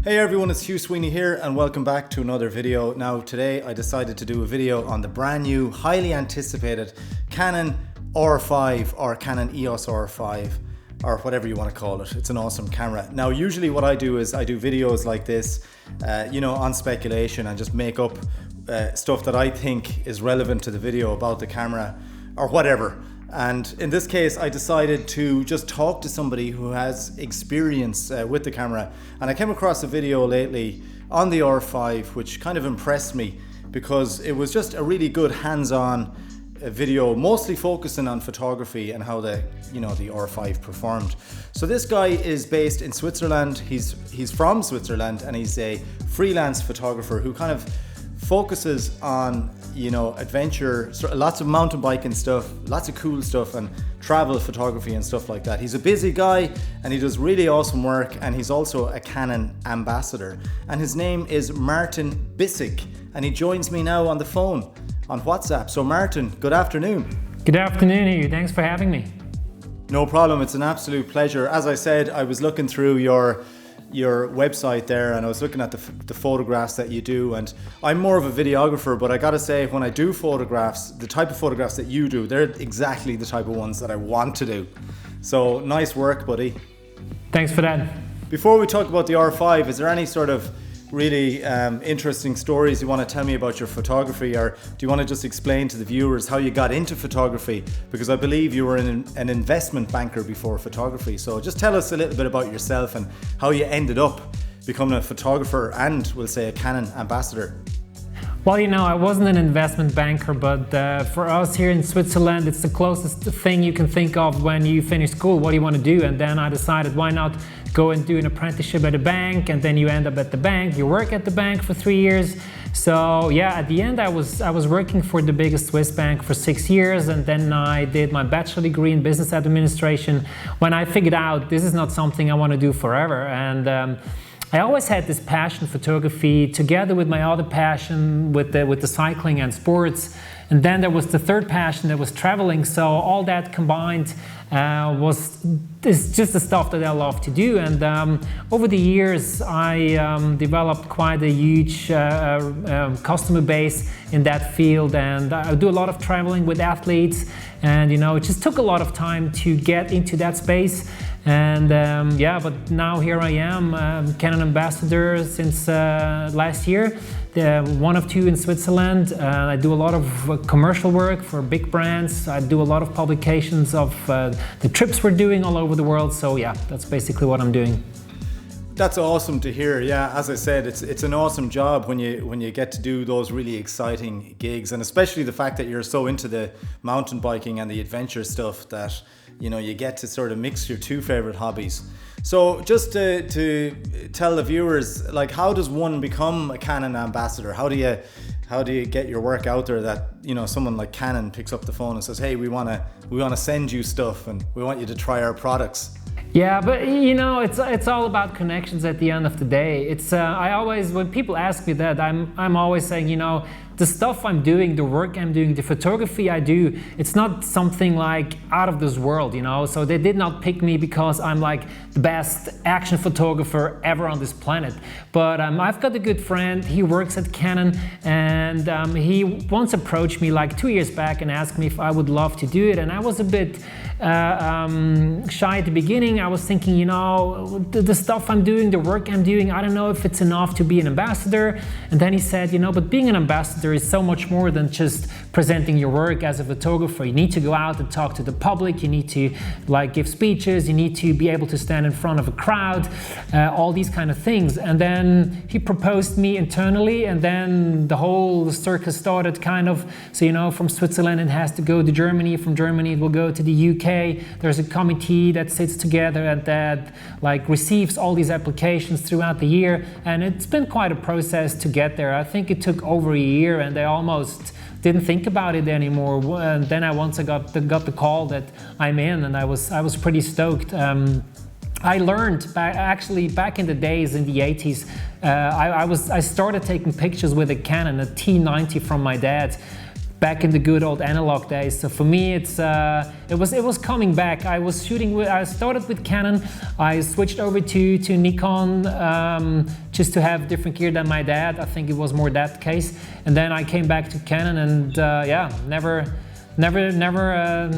Hey everyone, it's Hugh Sweeney here and welcome back to another video. Now today I decided to do a video on the brand new, highly anticipated Canon R5 or Canon EOS R5 or whatever you want to call it. It's an awesome camera. Now usually what I do is I do videos like this, on speculation and just make up stuff that I think is relevant to the video about the camera or whatever. And in this case, I decided to just talk to somebody who has experience with the camera. And I came across a video lately on the R5, which kind of impressed me because it was just a really good hands-on video, mostly focusing on photography and how the R5 performed. So this guy is based in Switzerland. He's from Switzerland and he's a freelance photographer who kind of focuses on adventure, lots of mountain biking stuff, lots of cool stuff and travel photography and stuff like that. He's a busy guy and he does really awesome work, and he's also a Canon ambassador, and his name is Martin Bissig, and he joins me now on the phone on WhatsApp. So Martin, good afternoon. Good afternoon, Hugh. Thanks for having me. No problem, it's an absolute pleasure. As I said, I was looking through your website there and I was looking at the photographs that you do, and I'm more of a videographer, but I gotta say, when I do photographs, the type of photographs that you do, they're exactly the type of ones that I want to do. So nice work, buddy. Thanks for that. Before we talk about the R5, is there any sort of really interesting stories you want to tell me about your photography, or do you want to just explain to the viewers how you got into photography? Because I believe you were an investment banker before photography. So just tell us a little bit about yourself and how you ended up becoming a photographer and, we'll say, a Canon ambassador. Well, I wasn't an investment banker, but for us here in Switzerland, it's the closest thing you can think of when you finish school. What do you want to do? And then I decided, why not go and do an apprenticeship at a bank, and then you end up at the bank, you work at the bank for 3 years. So yeah, at the end I was working for the biggest Swiss bank for 6 years, and then I did my bachelor degree in business administration when I figured out this is not something I want to do forever. And I always had this passion for photography together with my other passion with the cycling and sports. And then there was the third passion, that was traveling. So all that combined is just the stuff that I love to do. And over the years, I developed quite a huge customer base in that field. And I do a lot of traveling with athletes. And it just took a lot of time to get into that space. And but now here I am, Canon ambassador since last year. One of two in Switzerland. I do a lot of commercial work for big brands. I do a lot of publications of the trips we're doing all over the world. So yeah, that's basically what I'm doing. That's awesome to hear. Yeah, as I said, it's an awesome job when you get to do those really exciting gigs, and especially the fact that you're so into the mountain biking and the adventure stuff that you get to sort of mix your two favorite hobbies. So just to tell the viewers, like, how does one become a Canon ambassador? How do you get your work out there that someone like Canon picks up the phone and says, hey, we want to send you stuff and we want you to try our products? Yeah, but it's all about connections at the end of the day. It's I always, when people ask me that, I'm always saying, the stuff I'm doing, the work I'm doing, the photography I do, it's not something like out of this world, So they did not pick me because I'm like the best action photographer ever on this planet. But I've got a good friend, he works at Canon, and he once approached me like 2 years back and asked me if I would love to do it. And I was a bit shy at the beginning. I was thinking, the stuff I'm doing, the work I'm doing, I don't know if it's enough to be an ambassador. And then he said, but being an ambassador is so much more than just presenting your work as a photographer. You need to go out and talk to the public. You need to give speeches. You need to be able to stand in front of a crowd, all these kind of things. And then he proposed me internally, and then the whole circus started kind of. So, from Switzerland it has to go to Germany. From Germany it will go to the UK. There's a committee that sits together and that receives all these applications throughout the year. And it's been quite a process to get there. I think it took over a year, and they almost didn't think about it anymore. And then I got the call that I'm in, and I was pretty stoked. I learned back in the days in the 80s. I started taking pictures with a Canon, a T90 from my dad. back in the good old analog days. So for me, it was coming back. I started with Canon. I switched over to Nikon just to have different gear than my dad. I think it was more that case. And then I came back to Canon, and yeah, never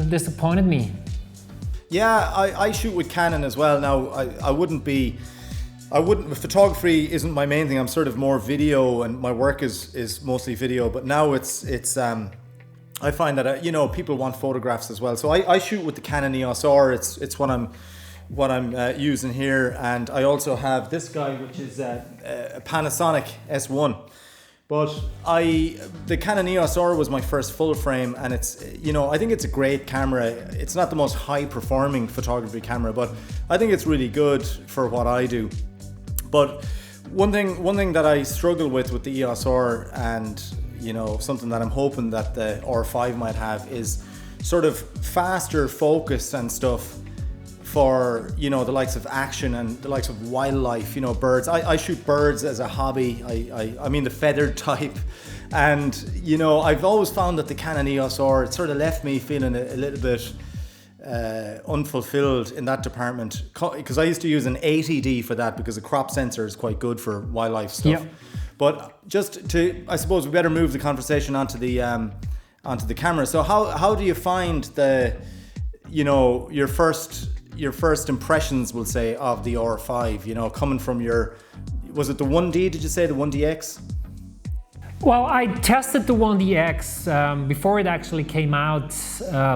disappointed me. Yeah, I shoot with Canon as well. Now photography isn't my main thing. I'm sort of more video, and my work is mostly video. But now it's I find that people want photographs as well. So I shoot with the Canon EosR. It's what I'm using here, and I also have this guy, which is a Panasonic S1. But the Canon EosR was my first full frame, and it's I think it's a great camera. It's not the most high performing photography camera, but I think it's really good for what I do. But one thing that I struggle with the EosR, and something that I'm hoping that the R5 might have, is sort of faster focus and stuff for the likes of action and the likes of wildlife, birds. I shoot birds as a hobby. I mean the feathered type, and I've always found that the Canon EosR, it sort of left me feeling a little bit unfulfilled in that department, because I used to use an 80D for that, because the crop sensor is quite good for wildlife stuff. Yep. But I suppose we better move the conversation onto the camera. So how do you find your first impressions, we'll say, of the R5? Coming from was it the 1D? Did you say the 1DX? Well, I tested the 1DX before it actually came out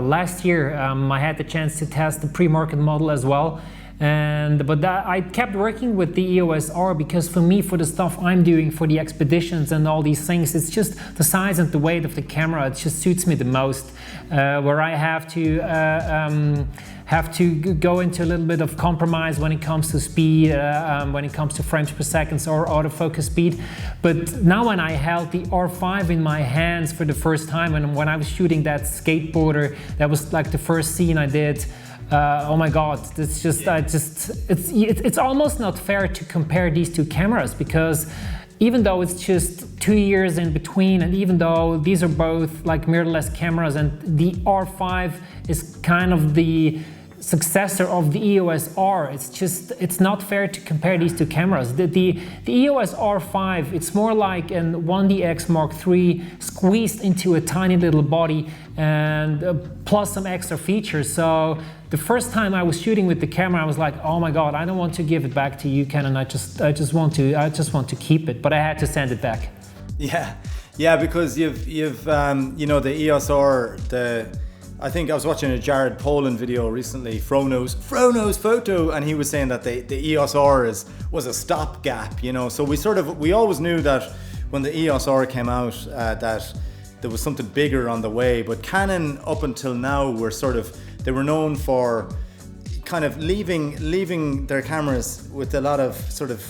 last year. I had the chance to test the pre-market model as well. But I kept working with the EosR, because for me, for the stuff I'm doing, for the expeditions and all these things, it's just the size and the weight of the camera. It just suits me the most. Where I have to go into a little bit of compromise when it comes to speed, when it comes to frames per second or autofocus speed. But now when I held the R5 in my hands for the first time, and when I was shooting that skateboarder, that was like the first scene I did. Oh my God! It's almost not fair to compare these two cameras, because even though it's just 2 years in between, and even though these are both like mirrorless cameras, and the R5 is kind of the successor of the EosR, it's not fair to compare these two cameras. The EOS R5, it's more like a 1DX Mark III squeezed into a tiny little body, and plus some extra features. So the first time I was shooting with the camera, I was like, oh my God, I don't want to give it back to you, Canon. I just want to keep it, but I had to send it back. Yeah, because you've the EosR, I think I was watching a Jared Poland video recently, Frono's photo, and he was saying that the EosR was a stopgap, So we always knew that when the EosR came out, that there was something bigger on the way. But Canon, up until now, they were known for kind of leaving their cameras with a lot of sort of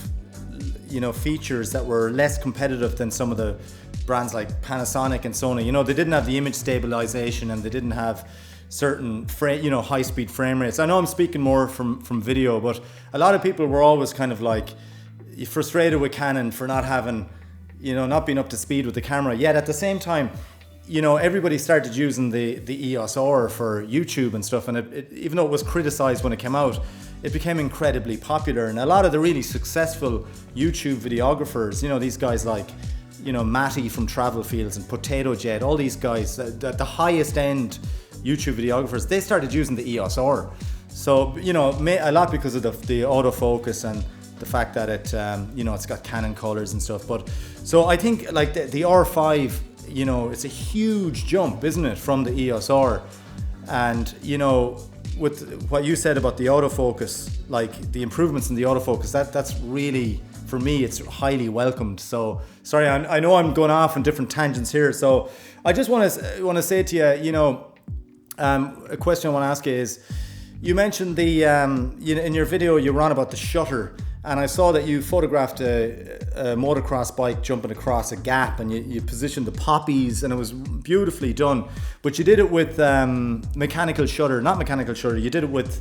features that were less competitive than some of the brands like Panasonic and Sony. They didn't have the image stabilization, and they didn't have certain high-speed frame rates. I know I'm speaking more from video, but a lot of people were always kind of like frustrated with Canon for not having, not being up to speed with the camera. Yet at the same time, everybody started using the EosR for YouTube and stuff, and it, even though it was criticized when it came out, it became incredibly popular. And a lot of the really successful YouTube videographers, these guys like Matty from Travel Fields and Potato Jet, all these guys, the highest end YouTube videographers, they started using the EosR. So, a lot because of the autofocus and the fact that it, it's got Canon colors and stuff. But so I think like the R5, it's a huge jump, isn't it, from the EosR? And, with what you said about the autofocus, like the improvements in the autofocus, that's really, for me, it's highly welcomed. So sorry, I know I'm going off on different tangents here. So I just want to say to you, a question I want to ask you is, you mentioned in your video you ran about the shutter, and I saw that you photographed a motocross bike jumping across a gap, and you positioned the poppies, and it was beautifully done. But you did it with mechanical shutter, not mechanical shutter. You did it with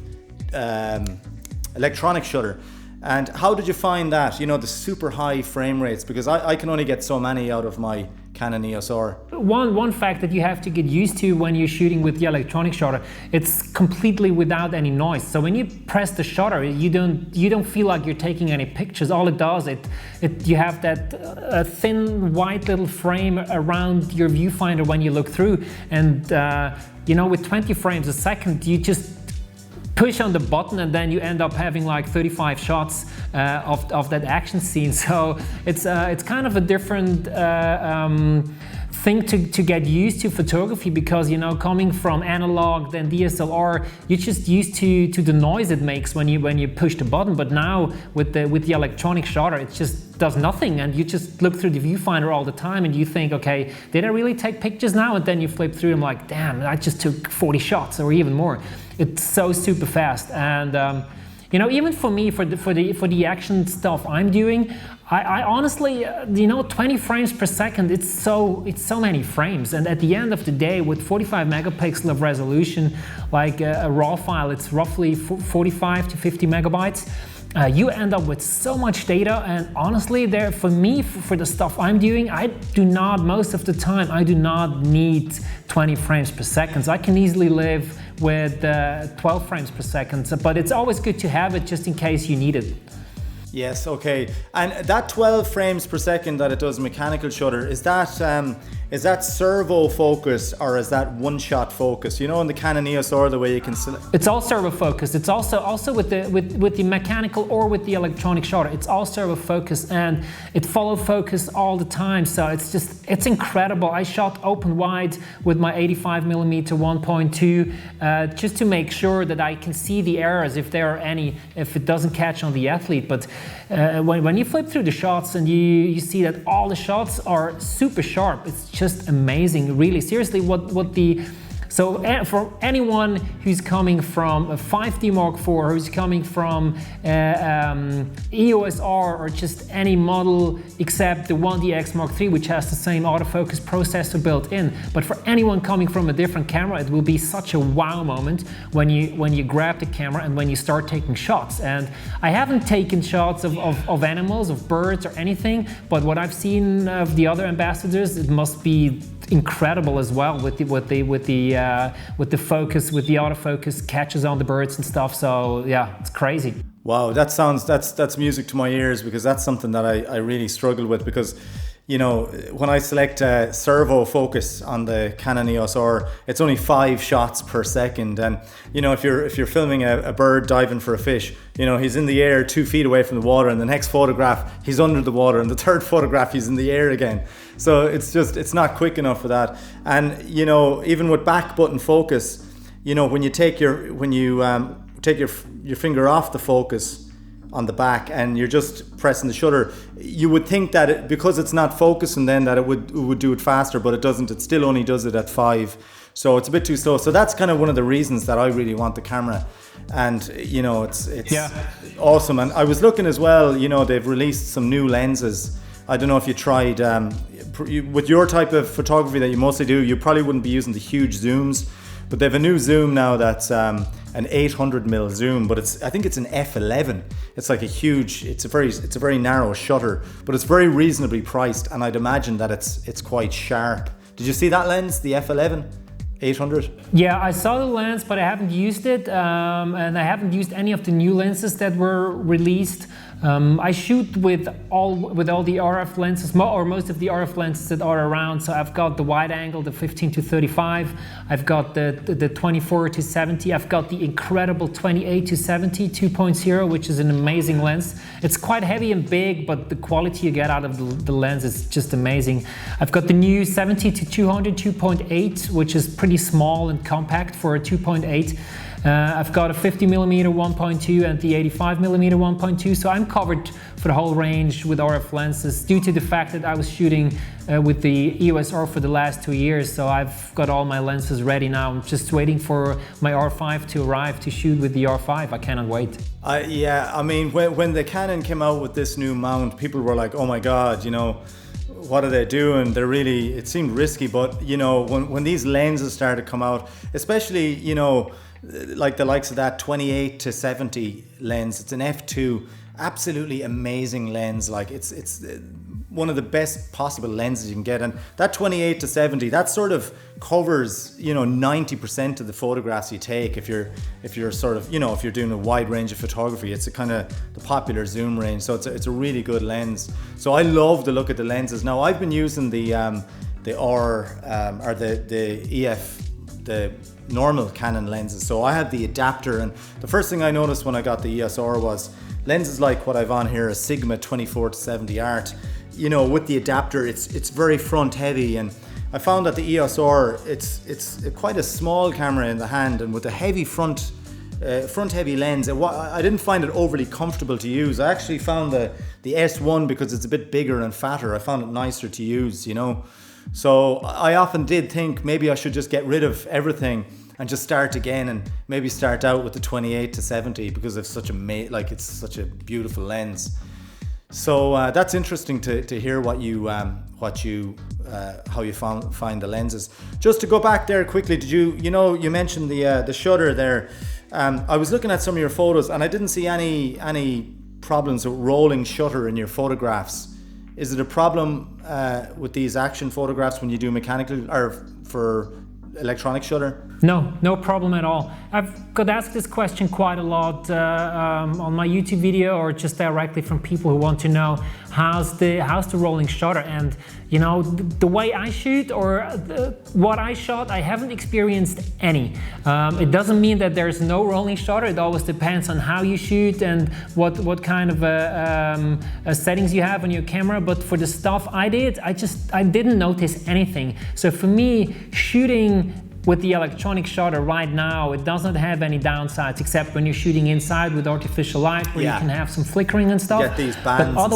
electronic shutter. And how did you find that? The super high frame rates, because I can only get so many out of my Canon EosR? One fact that you have to get used to when you're shooting with the electronic shutter, it's completely without any noise. So when you press the shutter, you don't feel like you're taking any pictures. All it does, you have that thin white little frame around your viewfinder when you look through, and with 20 frames a second, you just push on the button and then you end up having like 35 shots of that action scene. So it's kind of a different thing to get used to photography, because coming from analog then DSLR, you're just used to the noise it makes when you push the button. But now with the electronic shutter, it just does nothing, and you just look through the viewfinder all the time and you think, okay, did I really take pictures now? And then you flip through them like, damn, I just took 40 shots or even more. It's so super fast. And even for me, for the action stuff I'm doing, I honestly, 20 frames per second, it's so many frames. And at the end of the day, with 45 megapixel of resolution, like a raw file, it's roughly 45 to 50 megabytes. You end up with so much data, and honestly, for me, for the stuff I'm doing, most of the time, I do not need 20 frames per second. So I can easily live with 12 frames per second, but it's always good to have it just in case you need it. Yes, okay. And that 12 frames per second that it does mechanical shutter, is that servo focus or is that one-shot focus? In the Canon EosR, the way you can select. It's all servo focus. It's also with the mechanical or with the electronic shutter. It's all servo focus, and it follow focus all the time. So it's incredible. I shot open wide with my 85mm 1.2 just to make sure that I can see the errors if there are any, if it doesn't catch on the athlete. But when you flip through the shots and you see that all the shots are super sharp, it's just amazing, really. Seriously, so for anyone who's coming from a 5D Mark IV, who's coming from EosR or just any model except the 1DX Mark III, which has the same autofocus processor built in, but for anyone coming from a different camera, it will be such a wow moment when you grab the camera and when you start taking shots. And I haven't taken shots of animals, of birds or anything, but what I've seen of the other ambassadors, it must be incredible as well with the focus, with the autofocus catches on the birds and stuff. So yeah, it's crazy. Wow, that's music to my ears, because that's something that I really struggle with, because when I select servo focus on the Canon EosR, it's only 5 shots per second. And if you're filming a bird diving for a fish, he's in the air 2 feet away from the water, and the next photograph he's under the water, and the third photograph he's in the air again. So it's not quick enough for that. And even with back button focus, when you take your finger off the focus on the back and you're just pressing the shutter, you would think that because it's not focusing then that it would do it faster, but it doesn't. It still only does it at 5, so it's a bit too slow. So that's kind of one of the reasons that I really want the camera. And it's awesome. And I was looking as well, they've released some new lenses. I don't know if you tried with your type of photography that you mostly do, you probably wouldn't be using the huge zooms, but they have a new zoom now that's an 800mm zoom, but I think it's an f11. It's like it's a very narrow shutter, but it's very reasonably priced, and I'd imagine that it's quite sharp. Did you see that lens, the f11 800? Yeah, I saw the lens, but I haven't used it, and I haven't used any of the new lenses that were released. I shoot with all the RF lenses, or most of the RF lenses that are around. So I've got the wide angle, the 15 to 35. I've got the 24 to 70. I've got the incredible 28 to 70 2.0, which is an amazing lens. It's quite heavy and big, but the quality you get out of the lens is just amazing. I've got the new 70 to 200 2.8, which is pretty small and compact for a 2.8. I've got a 50mm 1.2 and the 85mm 1.2, so I'm covered for the whole range with RF lenses due to the fact that I was shooting with the EosR for the last 2 years. So I've got all my lenses ready now. I'm just waiting for my R5 to arrive to shoot with the R5. I cannot wait. Yeah, I mean, when the Canon came out with this new mount, people were like, oh my God, what are they doing? It seemed risky, but when these lenses started to come out, especially, like the likes of that 28 to 70 lens, it's an f2, absolutely amazing lens. Like it's one of the best possible lenses you can get, and that 28 to 70, that sort of covers 90% of the photographs you take. If you're sort of if you're doing a wide range of photography, it's a kind of the popular zoom range. So it's a really good lens. So I love the look at the lenses. Now I've been using the EF, the normal Canon lenses. So I had the adapter, and the first thing I noticed when I got the EosR was lenses like what I've on here, a Sigma 24 to 70 art. With the adapter, it's very front heavy, and I found that the EosR, it's quite a small camera in the hand, and with a heavy front heavy lens, I didn't find it overly comfortable to use. I actually found the S1, because it's a bit bigger and fatter, I found it nicer to use, So I often did think maybe I should just get rid of everything and just start again, and maybe start out with the 28 to 70, because it's such a beautiful lens. So that's interesting to hear how you find the lenses. Just to go back there quickly, did you mentioned the shutter there? I was looking at some of your photos, and I didn't see any problems with rolling shutter in your photographs. Is it a problem with these action photographs when you do mechanical or for electronic shutter? No problem at all. I've got asked this question quite a lot on my YouTube video, or just directly from people who want to know how's the rolling shutter. And the way I shoot, or what I shot, I haven't experienced any. It doesn't mean that there's no rolling shutter. It always depends on how you shoot and what kind of settings you have on your camera. But for the stuff I did, I didn't notice anything. So for me, shooting with the electronic shutter right now, it doesn't have any downsides, except when you're shooting inside with artificial light, where you can have some flickering and stuff. Get these bands. But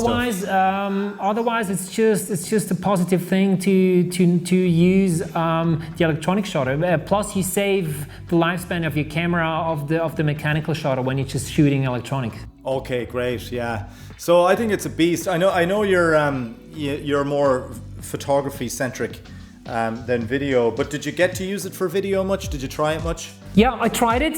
otherwise, it's just a positive thing to use the electronic shutter. Plus, you save the lifespan of your camera of the mechanical shutter when you're just shooting electronic. Okay, great. Yeah. So I think it's a beast. I know you're more photography centric than video, but did you get to use it for video much? Did you try it much? Yeah, I tried it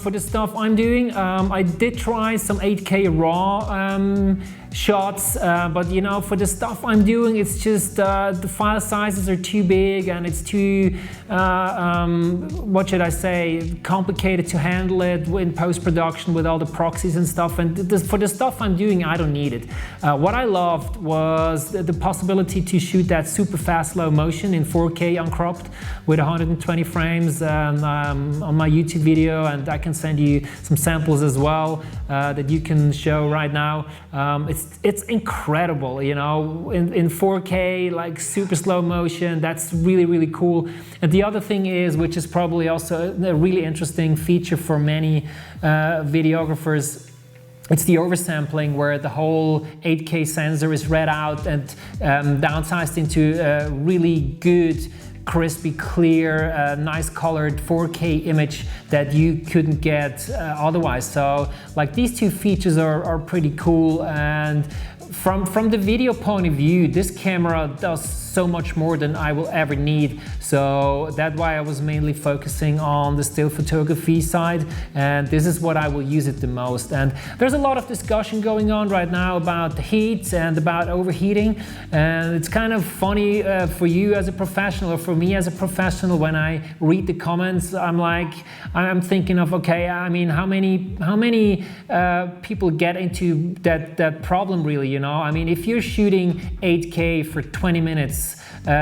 for the stuff I'm doing. I did try some 8K RAW shots, but for the stuff I'm doing, it's just the file sizes are too big, and it's too what should I say, complicated to handle it in post-production with all the proxies and stuff. And for the stuff I'm doing, I don't need it. What I loved was the possibility to shoot that super fast slow motion in 4K uncropped with 120 frames on my YouTube video, and I can send you some samples as well that you can show right now. It's incredible, in 4K, like super slow motion. That's really cool. And the other thing is, which is probably also a really interesting feature for many videographers, it's the oversampling, where the whole 8K sensor is read out and downsized into a really good, crispy, clear, nice colored 4K image that you couldn't get otherwise. So like these two features are pretty cool, and from the video point of view, this camera does so much more than I will ever need. So that's why I was mainly focusing on the still photography side, and this is what I will use it the most. And there's a lot of discussion going on right now about the heat and about overheating, and it's kind of funny for you as a professional, or for me as a professional, when I read the comments, I'm thinking of, okay, I mean, how many people get into that problem really, I mean, if you're shooting 8K for 20 minutes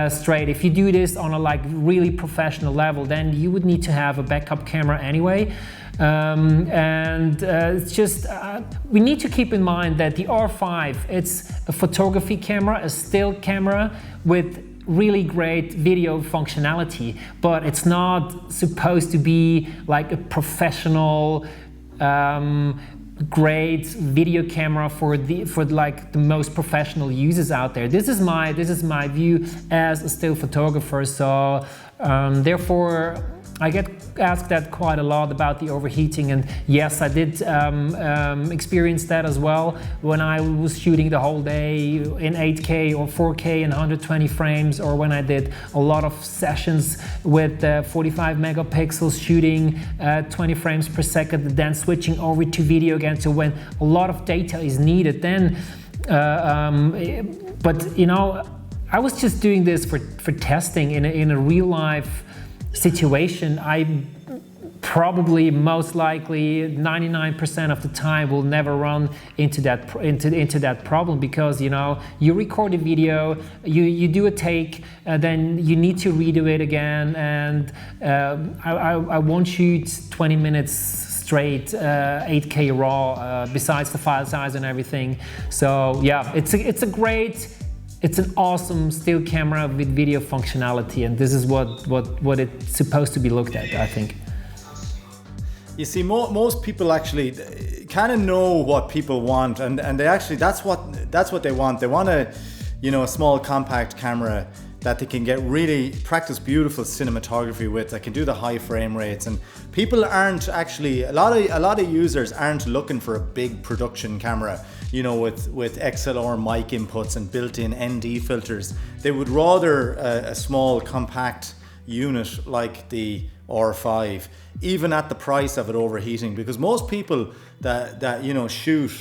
straight, if you do this on a really professional level, then you would need to have a backup camera anyway. It's just we need to keep in mind that the R5, it's a photography camera, a still camera with really great video functionality, but it's not supposed to be like a professional great video camera for the most professional users out there. This is my view as a still photographer. So therefore, I get asked that quite a lot about the overheating, and yes, I did experience that as well when I was shooting the whole day in 8K or 4K and 120 frames, or when I did a lot of sessions with 45 megapixels shooting 20 frames per second, then switching over to video again. So when a lot of data is needed, then but you know, I was just doing this for testing in a real life situation. I probably, most likely, 99% of the time will never run into that problem, because you know, you record a video, you do a take, then you need to redo it again, and I won't shoot 20 minutes straight 8K raw, besides the file size and everything. So yeah, it's an awesome still camera with video functionality, and this is what it's supposed to be looked at, I think. You see, most people actually kind of know what people want, and they actually, that's what they want. They want a small compact camera that they can get really practice beautiful cinematography with, that can do the high frame rates. And people aren't actually, a lot of users aren't looking for a big production camera, with XLR mic inputs and built-in ND filters. They would rather a small compact unit like the R5, even at the price of it overheating, because most people that shoot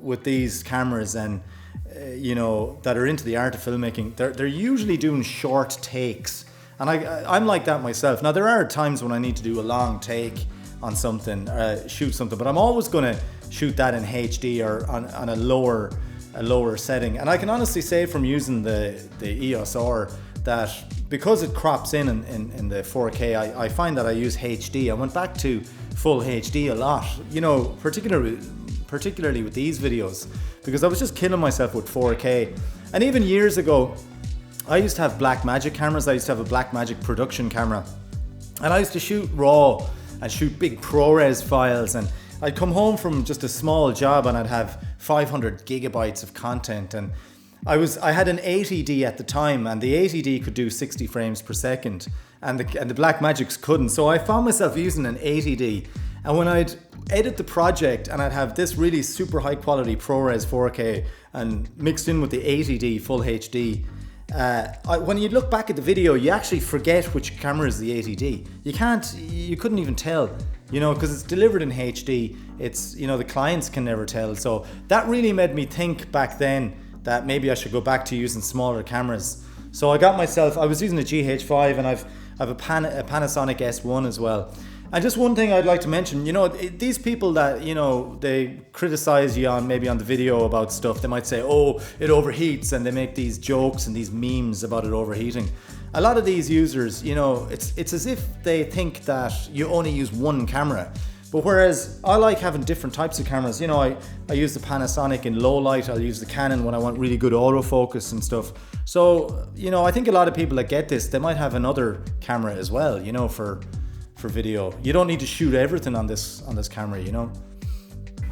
with these cameras and that are into the art of filmmaking, they're usually doing short takes, and I'm like that myself. Now there are times when I need to do a long take on something, shoot something, but I'm always going to shoot that in HD or on a lower setting. And I can honestly say from using the EosR that because it crops in the 4K, I find that I use HD. I went back to full HD a lot, particularly with these videos, because I was just killing myself with 4K. And even years ago, I used to have Blackmagic cameras. I used to have a Blackmagic production camera, and I used to shoot raw and shoot big ProRes files, and I'd come home from just a small job and I'd have 500 gigabytes of content. And I had an 80D at the time, and the 80D could do 60 frames per second, and the Blackmagics couldn't. So I found myself using an 80D, and when I'd edit the project and I'd have this really super high quality ProRes 4K and mixed in with the 80D full HD, when you look back at the video, you actually forget which camera is the 80D. You couldn't even tell, because it's delivered in HD. It's, the clients can never tell. So that really made me think back then that maybe I should go back to using smaller cameras. So I was using a GH5, and I've a Panasonic S1 as well. And just one thing I'd like to mention, these people that, they criticize you maybe on the video about stuff, they might say, oh, it overheats, and they make these jokes and these memes about it overheating. A lot of these users, it's as if they think that you only use one camera. But whereas I like having different types of cameras, I use the Panasonic in low light, I'll use the Canon when I want really good autofocus and stuff. So, I think a lot of people that get this, they might have another camera as well, for video. You don't need to shoot everything on this camera,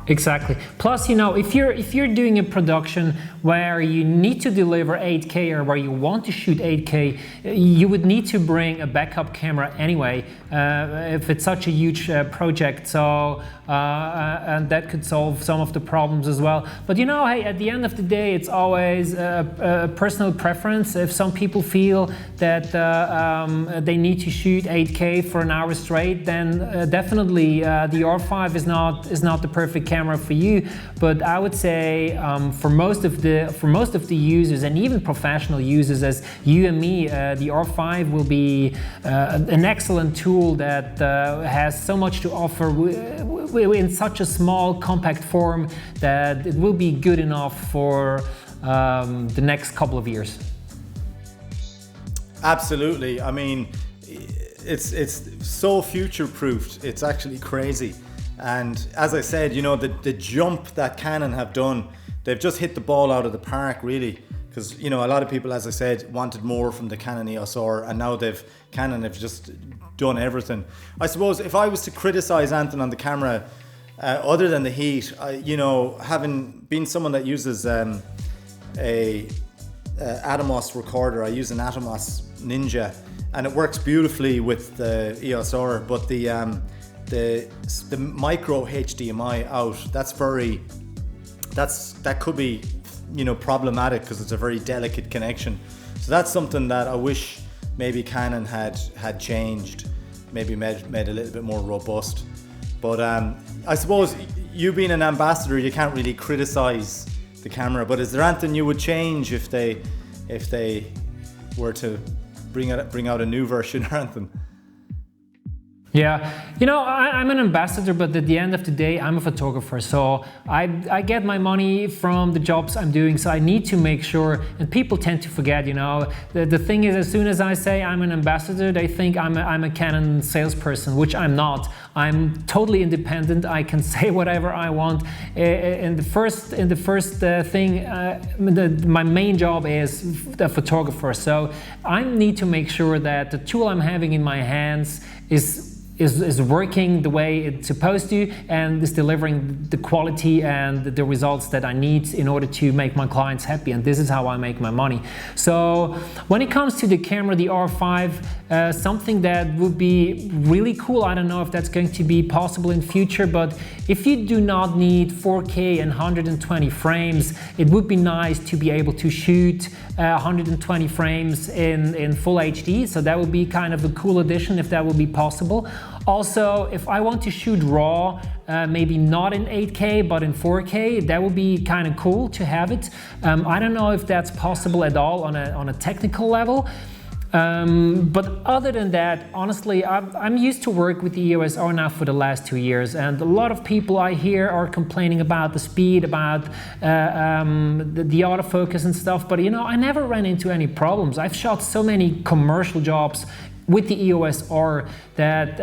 Exactly. Plus, if you're doing a production where you need to deliver 8K or where you want to shoot 8K, you would need to bring a backup camera anyway, if it's such a huge project. So, and that could solve some of the problems as well. But hey, at the end of the day, it's always a personal preference. If some people feel that they need to shoot 8K for an hour straight, then definitely the R5 is not the perfect camera for you. But I would say for most of the users, and even professional users as you and me, the R5 will be an excellent tool that has so much to offer in such a small compact form that it will be good enough for the next couple of years. Absolutely. I mean, it's so future-proofed. It's actually crazy. And as I said, the jump that Canon have done, they've just hit the ball out of the park, really. Because, a lot of people, as I said, wanted more from the Canon EosR, and now Canon have just done everything. I suppose if I was to criticize Anton on the camera, other than the heat, having been someone that uses a Atomos recorder, I use an Atomos Ninja, and it works beautifully with the EosR, but the micro HDMI out, that could be problematic, because it's a very delicate connection. So that's something that I wish maybe Canon had changed, maybe made a little bit more robust. But I suppose you being an ambassador, you can't really criticize the camera. But is there anything you would change if they were to bring out a new version or anything? Yeah, you know, I'm an ambassador, but at the end of the day, I'm a photographer. So I get my money from the jobs I'm doing. So I need to make sure, and people tend to forget, you know, the thing is, as soon as I say I'm an ambassador, they think I'm a Canon salesperson, which I'm not. I'm totally independent. I can say whatever I want. In the first thing, my main job is the photographer. So I need to make sure that the tool I'm having in my hands is working the way it's supposed to and is delivering the quality and the results that I need in order to make my clients happy, and this is how I make my money. So when it comes to the camera, the R5, something that would be really cool, I don't know if that's going to be possible in future, but if you do not need 4K and 120 frames, it would be nice to be able to shoot 120 frames in full HD, so that would be kind of a cool addition if that would be possible. Also, if I want to shoot RAW, maybe not in 8K but in 4K, that would be kind of cool to have it. I don't know if that's possible at all on a technical level. But other than that, honestly, I'm used to work with the EosR now for the last 2 years, and a lot of people I hear are complaining about the speed, about the autofocus and stuff, but you know, I never ran into any problems. I've shot so many commercial jobs with the EosR that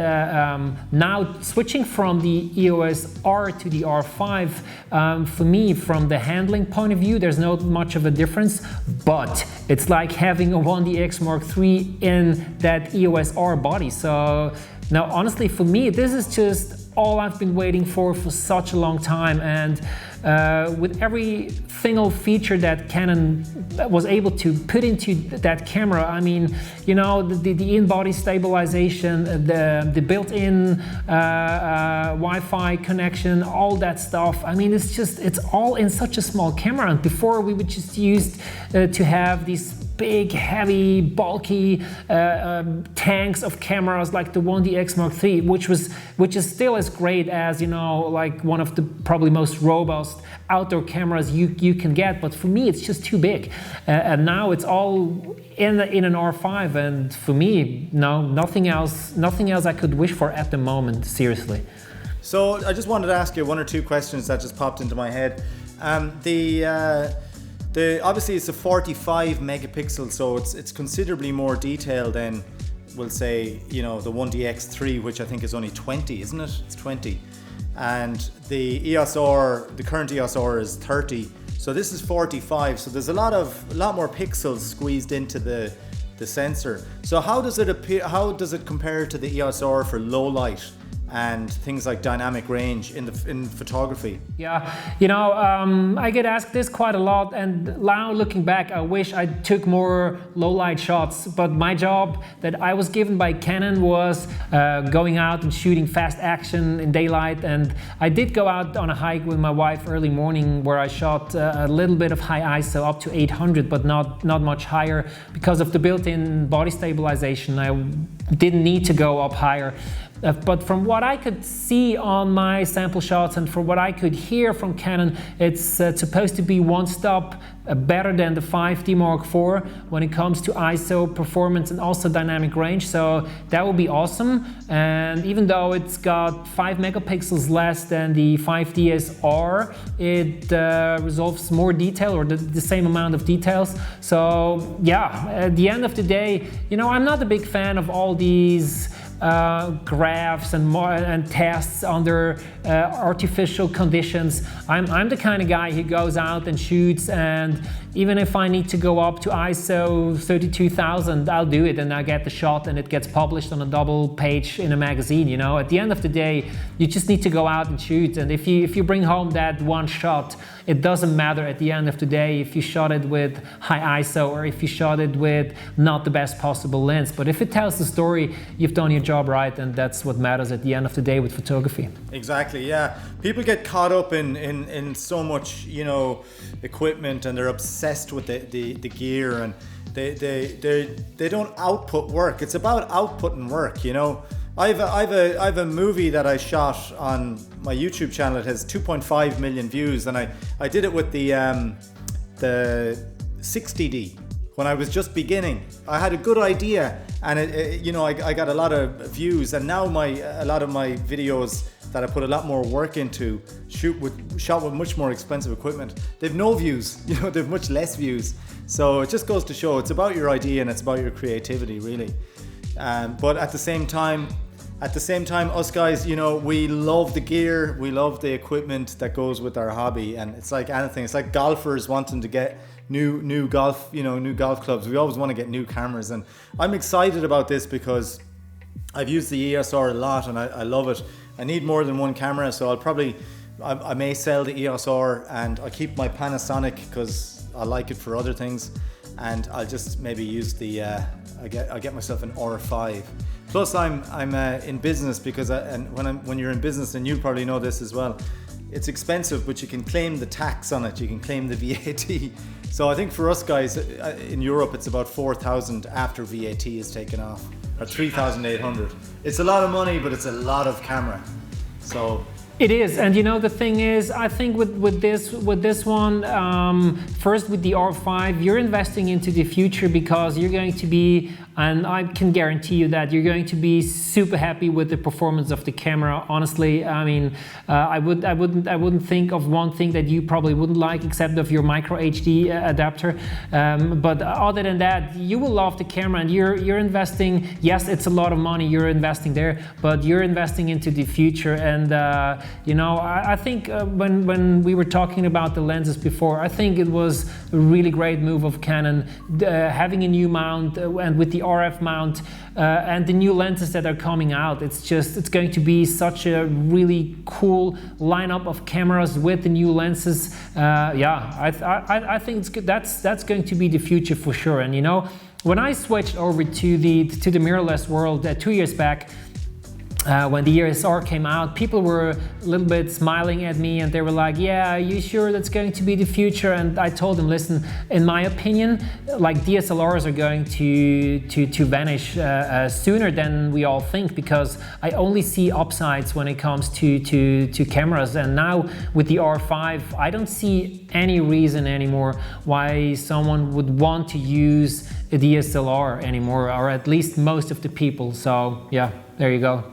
now switching from the EosR to the R5, for me, from the handling point of view, there's not much of a difference, but it's like having a 1DX Mark III in that EosR body. So now, honestly, for me, this is just all I've been waiting for such a long time, and with every single feature that Canon was able to put into that camera, I mean, you know, the in-body stabilization, the built-in Wi-Fi connection, all that stuff. I mean, it's all in such a small camera, and before we would just use to have these big, heavy, bulky tanks of cameras like the 1DX Mark III, which is still as great as, you know, like one of the probably most robust outdoor cameras you can get. But for me, it's just too big, and now it's all in an R5. And for me, no, nothing else I could wish for at the moment. Seriously. So I just wanted to ask you one or two questions that just popped into my head. Obviously it's a 45 megapixel, so it's considerably more detailed than, we'll say, you know, the 1DX3, which I think is only 20, isn't it? It's 20. And the EosR, the current EosR is 30. So this is 45. So there's a lot more pixels squeezed into the sensor. So how does it appear? How does it compare to the EosR for low light and things like dynamic range in photography? Yeah, you know, I get asked this quite a lot, and now looking back, I wish I took more low light shots, but my job that I was given by Canon was going out and shooting fast action in daylight, and I did go out on a hike with my wife early morning where I shot a little bit of high ISO up to 800, but not much higher. Because of the built-in body stabilization, I didn't need to go up higher. But from what I could see on my sample shots and from what I could hear from Canon, it's supposed to be one step better than the 5D Mark IV when it comes to ISO performance and also dynamic range. So that will be awesome. And even though it's got 5 megapixels less than the 5DSR, it resolves more detail, or the same amount of details. So yeah, at the end of the day, you know, I'm not a big fan of all these graphs and tests under artificial conditions. I'm the kind of guy who goes out and shoots, and even if I need to go up to ISO 32,000, I'll do it, and I get the shot and it gets published on a double page in a magazine. You know, at the end of the day, you just need to go out and shoot, and if you bring home that one shot, it doesn't matter at the end of the day if you shot it with high ISO or if you shot it with not the best possible lens. But if it tells the story, you've done your job right, and that's what matters at the end of the day with photography. Exactly, yeah. People get caught up in so much, you know, equipment, and they're obsessed with the gear, and they don't output work. It's about outputting work, you know. I have a movie that I shot on my YouTube channel. It has 2.5 million views, and I did it with the 60D when I was just beginning. I had a good idea, and I got a lot of views, and now a lot of my videos that I put a lot more work into, shot with much more expensive equipment, they've no views. They've much less views. So it just goes to show it's about your idea and it's about your creativity, really. But at the same time, us guys, we love the gear, we love the equipment that goes with our hobby, and it's like anything. It's like golfers wanting to get new golf clubs. We always want to get new cameras, and I'm excited about this because I've used the EosR a lot, and I love it. I need more than one camera, so I may sell the EosR, and I keep my Panasonic because I like it for other things, and I'll just maybe use I get myself an R5. Plus, I'm in business because when you're in business, and you probably know this as well, it's expensive, but you can claim the tax on it. You can claim the VAT. So I think for us guys in Europe, it's about 4,000 after VAT is taken off, or 3,800. It's a lot of money, but it's a lot of camera. So. It is, and the thing is, I think with this one, first with the R5, you're investing into the future because you're going to be, and I can guarantee you that you're going to be super happy with the performance of the camera. Honestly, I mean, I wouldn't think of one thing that you probably wouldn't like except of your micro HD adapter. But other than that, you will love the camera, and you're investing. Yes, it's a lot of money you're investing there, but you're investing into the future. And I think when we were talking about the lenses before, I think it was a really great move of Canon having a new mount, and with the RF mount and the new lenses that are coming out. It's going to be such a really cool lineup of cameras with the new lenses. I think it's good. That's going to be the future for sure. And when I switched over to the mirrorless world 2 years back, when the EosR came out, people were a little bit smiling at me, and they were like, yeah, are you sure that's going to be the future? And I told them, listen, in my opinion, like DSLRs are going to vanish sooner than we all think, because I only see upsides when it comes to cameras. And now with the R5, I don't see any reason anymore why someone would want to use a DSLR anymore, or at least most of the people. So yeah, there you go.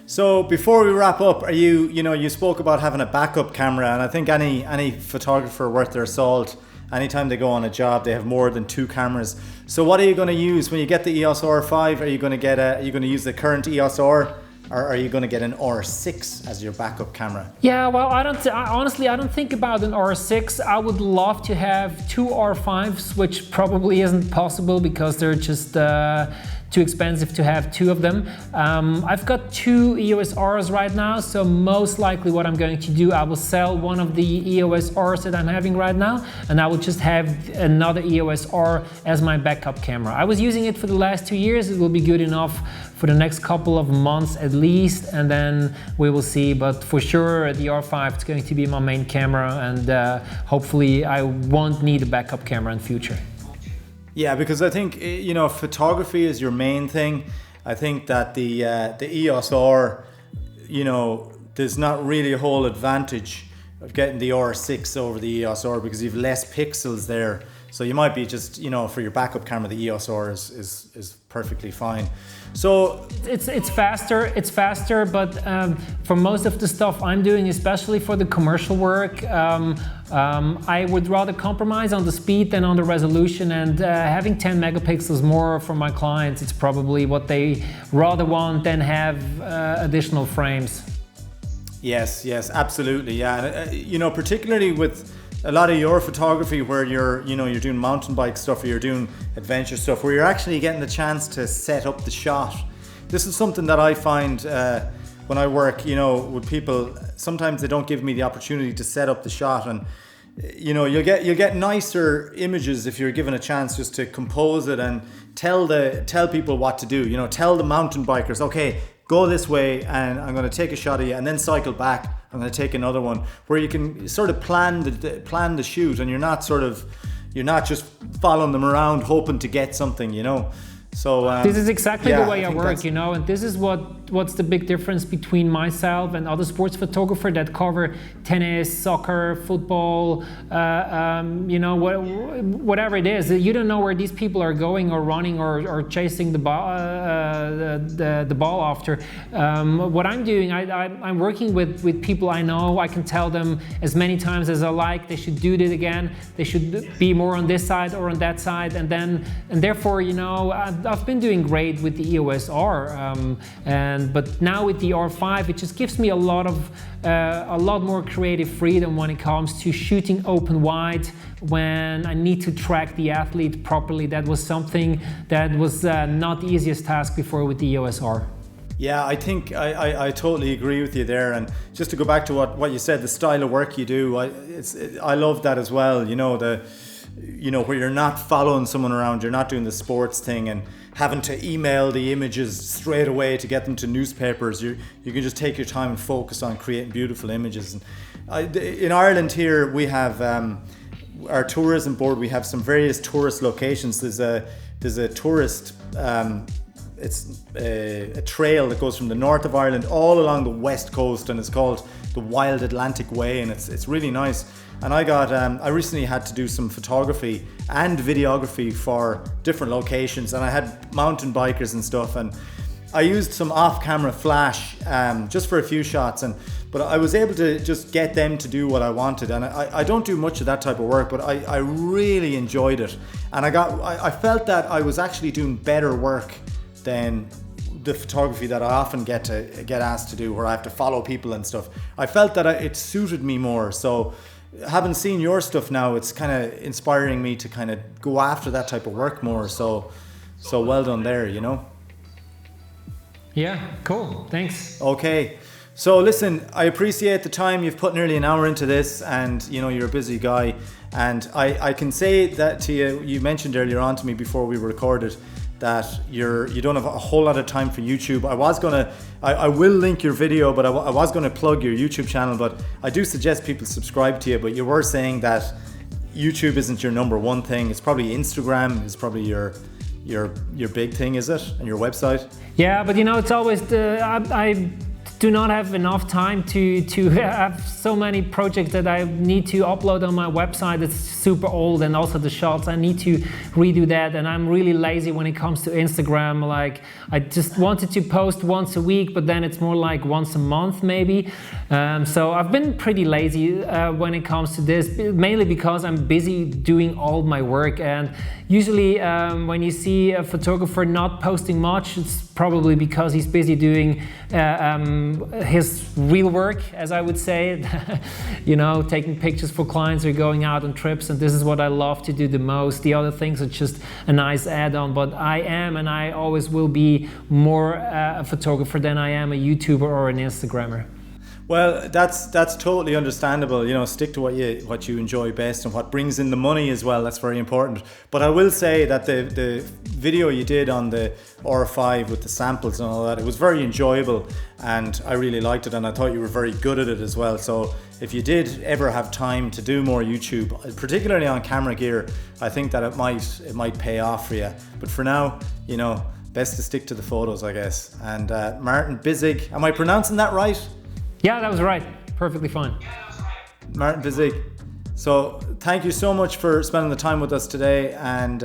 So before we wrap up, you spoke about having a backup camera, and I think any photographer worth their salt, anytime they go on a job, they have more than 2 cameras. So what are you going to use when you get the EOS R5? Are you going to use the current EosR, or are you going to get an R6 as your backup camera? Yeah, well, honestly, I don't think about an R6. I would love to have 2 R5s, which probably isn't possible because they're just too expensive to have 2 of them. I've got 2 EosRs right now, so most likely what I'm going to do, I will sell one of the EosRs that I'm having right now, and I will just have another EosR as my backup camera. I was using it for the last 2 years. It will be good enough for the next couple of months at least, and then we will see. But for sure, the R5 is going to be my main camera, and hopefully I won't need a backup camera in future. Yeah, because I think, photography is your main thing. I think that the EosR, there's not really a whole advantage of getting the R6 over the EosR because you have less pixels there. So you might be just, for your backup camera, the EosR is perfectly fine. So it's faster, but for most of the stuff I'm doing, especially for the commercial work, I would rather compromise on the speed than on the resolution, and having 10 megapixels more for my clients, it's probably what they rather want than have additional frames. Yes, absolutely, yeah. Particularly with a lot of your photography where you're doing mountain bike stuff, or you're doing adventure stuff, where you're actually getting the chance to set up the shot. This is something that I find when I work, with people. Sometimes they don't give me the opportunity to set up the shot, and you'll get nicer images if you're given a chance just to compose it and tell people what to do. Tell the mountain bikers, okay, go this way, and I'm going to take a shot of you, and then cycle back. I'm going to take another one, where you can sort of plan the shoot, and you're not just following them around hoping to get something. So this is exactly the way I think work, you know, and this is what's the big difference between myself and other sports photographers that cover tennis, soccer, football, you know, whatever it is. You don't know where these people are going or running or chasing the ball after. What I'm doing, I'm working with people I know. I can tell them as many times as I like they should do it again. They should be more on this side or on that side, and therefore, you know, I've been doing great with the EOS R, but now with the R5, it just gives me a lot more creative freedom when it comes to shooting open wide when I need to track the athlete properly. That was something that was not the easiest task before with the EOS R. Yeah, I think I totally agree with you there. And just to go back to what you said, the style of work you do, I love that as well. You know, where you're not following someone around, you're not doing the sports thing and having to email the images straight away to get them to newspapers. You can just take your time and focus on creating beautiful images. And in Ireland here, we have our tourism board. We have some various tourist locations. There's a tourist. It's a trail that goes from the north of Ireland all along the west coast, and it's called the Wild Atlantic Way, and it's really nice. And I recently had to do some photography and videography for different locations, and I had mountain bikers and stuff, and I used some off-camera flash just for a few shots, but I was able to just get them to do what I wanted. And I don't do much of that type of work, but I really enjoyed it, and I felt that I was actually doing better work than the photography that I often get asked to do, where I have to follow people and stuff. I felt that it suited me more. So having seen your stuff now, it's kind of inspiring me to kind of go after that type of work more. So well done there, you know. Yeah, cool, thanks. Okay, so listen, I appreciate the time. You've put nearly an hour into this, and you know, you're a busy guy, and I can say that to you. You mentioned earlier on to me before we recorded that you don't have a whole lot of time for YouTube. I will link your video, but I was gonna plug your YouTube channel, but I do suggest people subscribe to you. But you were saying that YouTube isn't your number one thing. It's probably Instagram is probably your big thing, is it? And your website? Yeah, but you know, it's always I do not have enough time to have so many projects that I need to upload on my website. It's super old, and also the shots, I need to redo that, and I'm really lazy when it comes to Instagram. Like, I just wanted to post once a week, but then it's more like once a month maybe. So I've been pretty lazy when it comes to this, mainly because I'm busy doing all my work. And usually when you see a photographer not posting much, it's probably because he's busy doing his real work, as I would say. You know, taking pictures for clients or going out on trips, and this is what I love to do the most. The other things are just a nice add-on, but I am, and I always will be, more a photographer than I am a YouTuber or an Instagrammer. Well, that's totally understandable. You know, stick to what you enjoy best and what brings in the money as well. That's very important. But I will say that the video you did on the R5 with the samples and all that, it was very enjoyable, and I really liked it, and I thought you were very good at it as well. So if you did ever have time to do more YouTube, particularly on camera gear, I think that it might pay off for you. But for now, you know, best to stick to the photos, I guess. And Martin Bissig, am I pronouncing that right? Yeah, that was right. Perfectly fine. Martin Bissig. So thank you so much for spending the time with us today, and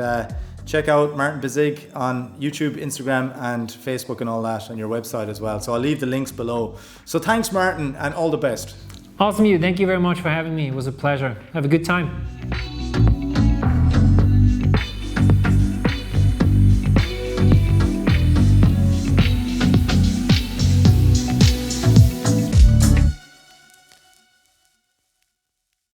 check out Martin Bissig on YouTube, Instagram and Facebook and all that, on your website as well. So I'll leave the links below. So thanks, Martin, and all the best. Awesome, thank you very much for having me. It was a pleasure. Have a good time.